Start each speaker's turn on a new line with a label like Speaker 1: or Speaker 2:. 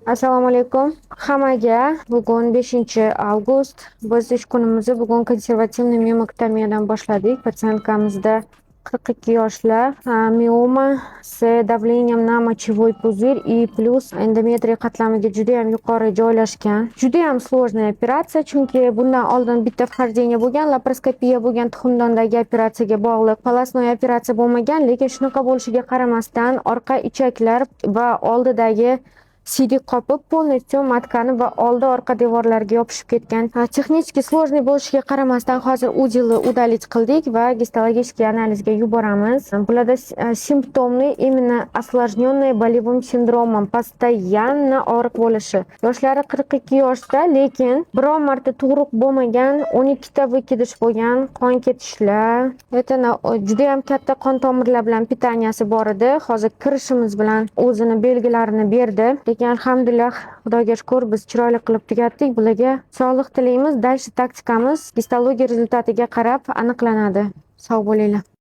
Speaker 1: Assalomu alaykum hammaga. Bugun 5-avgust. Biz ish kunimizni bugun konservativniy miyomektomiyadan boshladik. Patsientkamizda 42 yoshlar, mioma с давлением на мочевой puzir и plus endometriy qatlamiga juda ham yuqori joylashgan. Juda ham sложный operatsiya, chunki bundan oldin bitta вхождение bo'lgan, laparoskopiya bo'lgan, tuxumdondagi operatsiyaga bog'liq. Полостной operatsiya bo'lmagan, lekin shunaqa bo'lishiga qaramasdan orqa ichaklar va oldidagi siydik qopib полностью matkani va oldi orqa devorlariga yopishib ketgan. Texnически сложный bo'lishiga qaramasdan hozir udilni удалить qildik va gistologический analizga yuboramiz. Bularda simptomli именно осложненный болевым синдромом, постоянно og'riq bo'lishi. Yoshlari 42 yoshda, lekin biron marta tug'ruq bo'lmagan, 12 ta vykidish bo'lgan, qon ketishlar. Juda ham katta qon tomirlar bilan pitaniyasi bor edi. Hozir kirishimiz bilan o'zini belgilarini berdi. Lekin alhamdulillah, Xudoga shukr, biz chiroyli qilib tugatdik. Bularga sog'lik tilaymiz. Dalshi taktikamiz histologiya rezultatiga qarab aniqlanadi. Sog' bo'linglar.